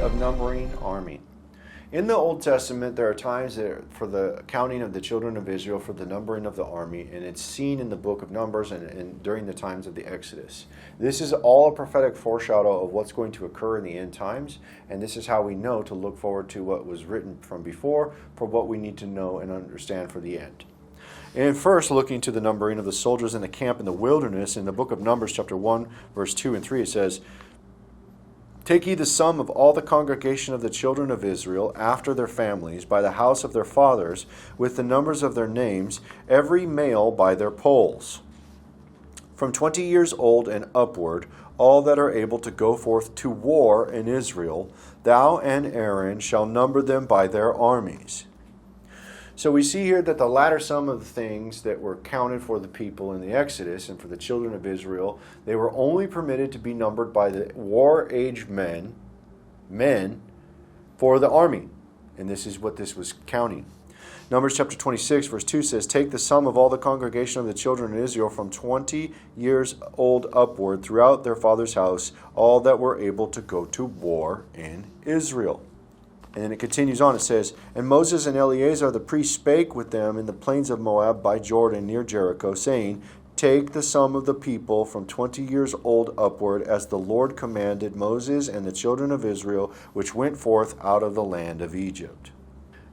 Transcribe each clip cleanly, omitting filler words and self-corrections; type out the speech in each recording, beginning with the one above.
of numbering army. In the Old Testament, there are times for the counting of the children of Israel, for the numbering of the army, and it's seen in the book of Numbers and during the times of the Exodus. This is all a prophetic foreshadow of what's going to occur in the end times, and this is how we know to look forward to what was written from before for what we need to know and understand for the end. And first, looking to the numbering of the soldiers in the camp in the wilderness, in the book of Numbers chapter 1, verse 2 and 3, it says, "Take ye the sum of all the congregation of the children of Israel after their families, by the house of their fathers, with the numbers of their names, every male by their polls. From 20 years old and upward, all that are able to go forth to war in Israel, thou and Aaron shall number them by their armies." So we see here that the latter sum of the things that were counted for the people in the Exodus and for the children of Israel, they were only permitted to be numbered by the war-age men for the army. And this is what this was counting. Numbers chapter 26 verse 2 says, "Take the sum of all the congregation of the children of Israel from 20 years old upward throughout their father's house, all that were able to go to war in Israel." And then it continues on, it says, "And Moses and Eleazar the priest spake with them in the plains of Moab by Jordan near Jericho, saying, Take the sum of the people from 20 years old upward, as the Lord commanded Moses and the children of Israel, which went forth out of the land of Egypt."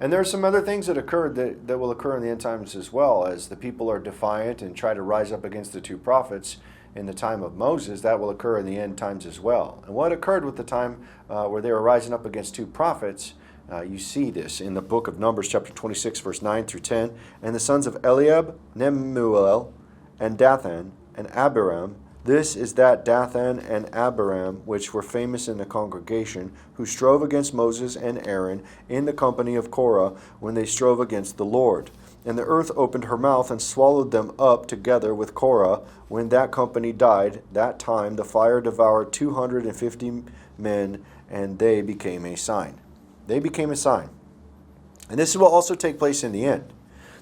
And there are some other things that occurred that will occur in the end times as well, as the people are defiant and try to rise up against the two prophets. In the time of Moses, that will occur in the end times as well. And what occurred with the time where they were rising up against two prophets, you see this in the book of Numbers chapter 26 verse 9 through 10. "And the sons of Eliab, Nemuel, and Dathan, and Abiram, this is that Dathan and Abiram which were famous in the congregation, who strove against Moses and Aaron in the company of Korah, when they strove against the Lord. And the earth opened her mouth and swallowed them up together with Korah. When that company died, that time the fire devoured 250 men, and they became a sign." They became a sign. And this will also take place in the end.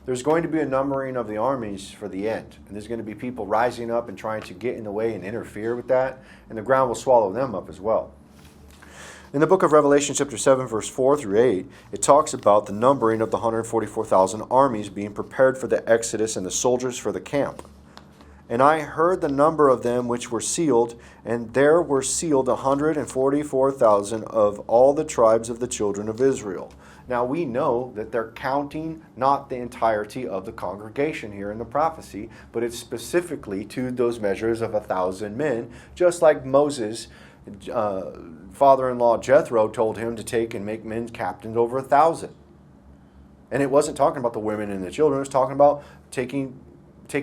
There's going to be a numbering of the armies for the end. And there's going to be people rising up and trying to get in the way and interfere with that. And the ground will swallow them up as well. In the book of Revelation chapter 7 verse 4 through 8, it talks about the numbering of the 144,000 armies being prepared for the Exodus and the soldiers for the camp. "And I heard the number of them which were sealed, and there were sealed 144,000 of all the tribes of the children of Israel." Now we know that they're counting not the entirety of the congregation here in the prophecy, but it's specifically to those measures of 1,000 men, just like Moses' father-in-law Jethro told him to take and make men captains over 1,000. And it wasn't talking about the women and the children, it was talking about taking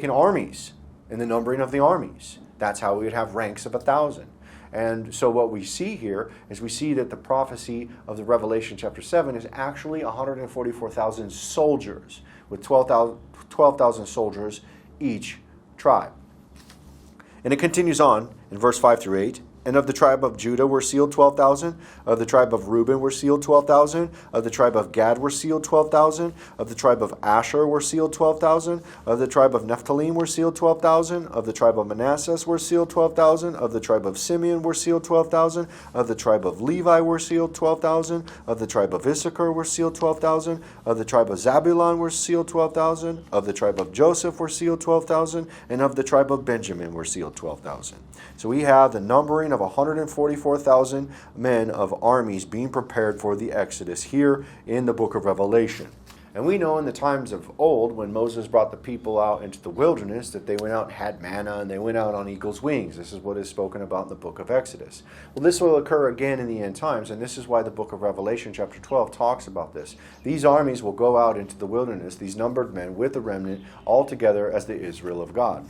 armies and the numbering of the armies. That's how we would have ranks of 1,000. And so what we see here is we see that the prophecy of the Revelation chapter 7 is actually 144,000 soldiers, with 12,000 soldiers each tribe. And it continues on in verse 5 through 8. "And of the tribe of Judah were sealed 12,000. Of the tribe of Reuben were sealed 12,000. Of the tribe of Gad were sealed 12,000. Of the tribe of Asher were sealed 12,000. Of the tribe of Naphtali were sealed 12,000. Of the tribe of Manasseh were sealed 12,000. Of the tribe of Simeon were sealed 12,000. Of the tribe of Levi were sealed 12,000. Of the tribe of Issachar were sealed 12,000. Of the tribe of Zabulon were sealed 12,000. Of the tribe of Joseph were sealed 12,000. And of the tribe of Benjamin were sealed 12,000. So we have the numbering of 144,000 men of armies being prepared for the Exodus here in the book of Revelation. And we know in the times of old, when Moses brought the people out into the wilderness, that they went out and had manna, and they went out on eagle's wings. This is what is spoken about in the book of Exodus. Well, this will occur again in the end times, and this is why the book of Revelation chapter 12 talks about this. These armies will go out into the wilderness, these numbered men with the remnant, all together as the Israel of God.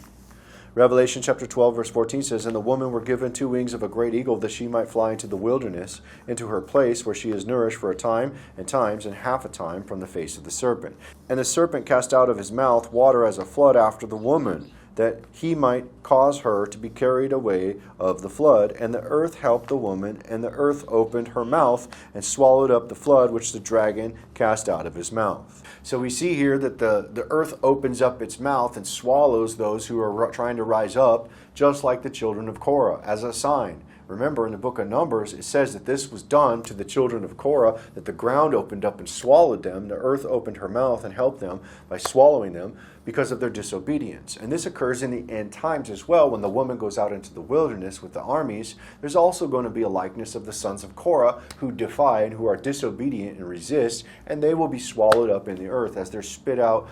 Revelation chapter 12 verse 14 says, "And the woman were given 2 wings of a great eagle, that she might fly into the wilderness, into her place where she is nourished for a time and times and half a time from the face of the serpent. And the serpent cast out of his mouth water as a flood after the woman, that he might cause her to be carried away of the flood. And the earth helped the woman, and the earth opened her mouth and swallowed up the flood which the dragon cast out of his mouth. So we see here that the earth opens up its mouth and swallows those who are trying to rise up, just like the children of Korah, as a sign. Remember, in the book of Numbers, it says that this was done to the children of Korah, that the ground opened up and swallowed them. The earth opened her mouth and helped them by swallowing them because of their disobedience. And this occurs in the end times as well. When the woman goes out into the wilderness with the armies, there's also going to be a likeness of the sons of Korah who defy and who are disobedient and resist, and they will be swallowed up in the earth as they're spit out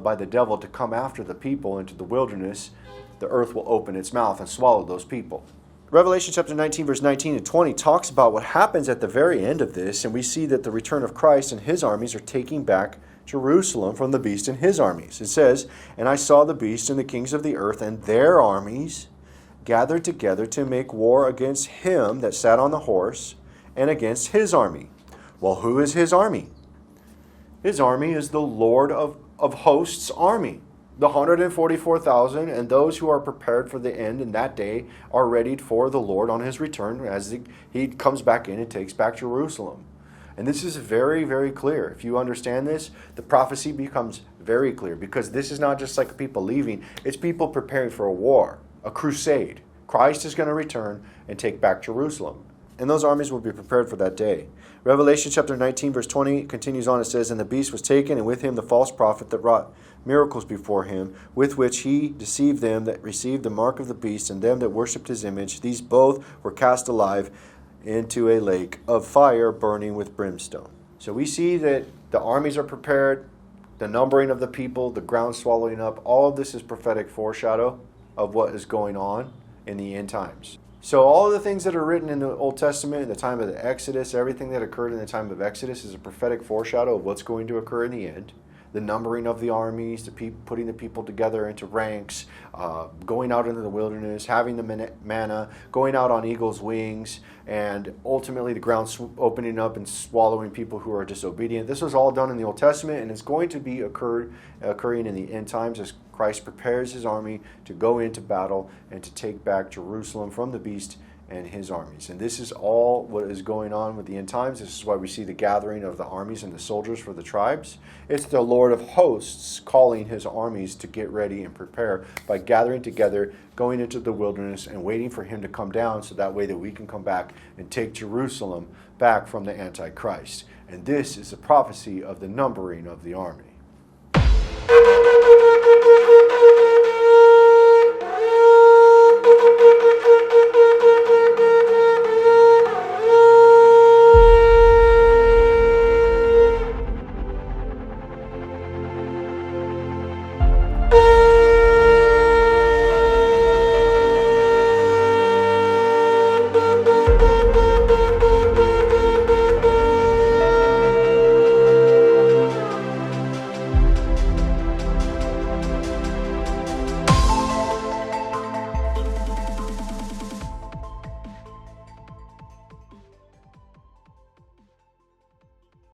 by the devil to come after the people into the wilderness. The earth will open its mouth and swallow those people. Revelation chapter 19, verse 19 and 20 talks about what happens at the very end of this, and we see that the return of Christ and his armies are taking back Jerusalem from the beast and his armies. It says, "And I saw the beast and the kings of the earth and their armies gathered together to make war against him that sat on the horse and against his army." Well, who is his army? His army is the Lord of hosts' army. The 144,000 and those who are prepared for the end in that day are ready for the Lord on his return as he comes back in and takes back Jerusalem. And this is very, very clear. If you understand this, the prophecy becomes very clear, because this is not just like people leaving. It's people preparing for a war, a crusade. Christ is going to return and take back Jerusalem. And those armies will be prepared for that day. Revelation chapter 19, verse 20 continues on. It says, "And the beast was taken, and with him the false prophet that wrought miracles before him, with which he deceived them that received the mark of the beast and them that worshipped his image. These both were cast alive into a lake of fire burning with brimstone." So we see that the armies are prepared, the numbering of the people, the ground swallowing up. All of this is prophetic foreshadow of what is going on in the end times. So all of the things that are written in the Old Testament, in the time of the Exodus, everything that occurred in the time of Exodus is a prophetic foreshadow of what's going to occur in the end. The numbering of the armies, putting the people together into ranks, going out into the wilderness, having the manna, going out on eagle's wings, and ultimately the ground opening up and swallowing people who are disobedient. This was all done in the Old Testament, and it's going to be occurring in the end times as Christ prepares his army to go into battle and to take back Jerusalem from the beast and his armies. And this is all what is going on with the end times. This is why we see the gathering of the armies and the soldiers for the tribes. It's the Lord of hosts calling his armies to get ready and prepare by gathering together, going into the wilderness, and waiting for him to come down so that way that we can come back and take Jerusalem back from the Antichrist. And this is a prophecy of the numbering of the armies.